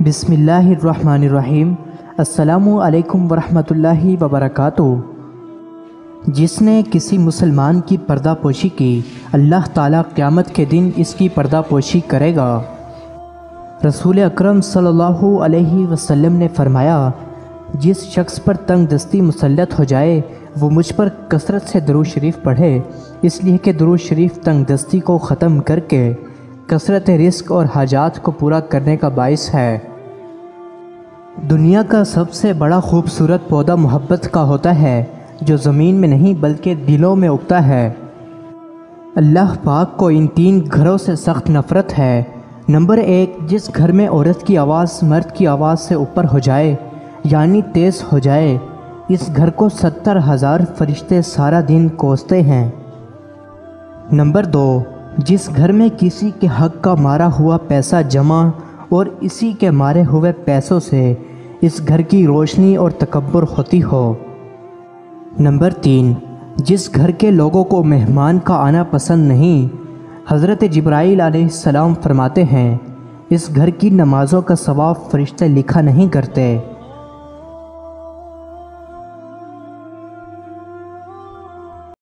بسم اللہ الرحمن الرحیم۔ السلام علیکم ورحمۃ اللہ وبرکاتہ۔ جس نے کسی مسلمان کی پردہ پوشی کی، اللہ تعالیٰ قیامت کے دن اس کی پردہ پوشی کرے گا۔ رسول اکرم صلی اللہ علیہ وسلم نے فرمایا، جس شخص پر تنگ دستی مسلط ہو جائے وہ مجھ پر کثرت سے درود شریف پڑھے، اس لیے کہ درود شریف تنگ دستی کو ختم کر کے کثرت رزق اور حاجات کو پورا کرنے کا باعث ہے۔ دنیا کا سب سے بڑا خوبصورت پودا محبت کا ہوتا ہے، جو زمین میں نہیں بلکہ دلوں میں اگتا ہے۔ اللہ پاک کو ان 3 گھروں سے سخت نفرت ہے۔ نمبر 1، جس گھر میں عورت کی آواز مرد کی آواز سے اوپر ہو جائے، یعنی تیز ہو جائے، اس گھر کو 70,000 فرشتے سارا دن کوستے ہیں۔ نمبر 2، جس گھر میں کسی کے حق کا مارا ہوا پیسہ جمع اور اسی کے مارے ہوئے پیسوں سے اس گھر کی روشنی اور تکبر ہوتی ہو۔ نمبر 3، جس گھر کے لوگوں کو مہمان کا آنا پسند نہیں، حضرت جبرائیل علیہ السلام فرماتے ہیں، اس گھر کی نمازوں کا ثواب فرشتے لکھا نہیں کرتے۔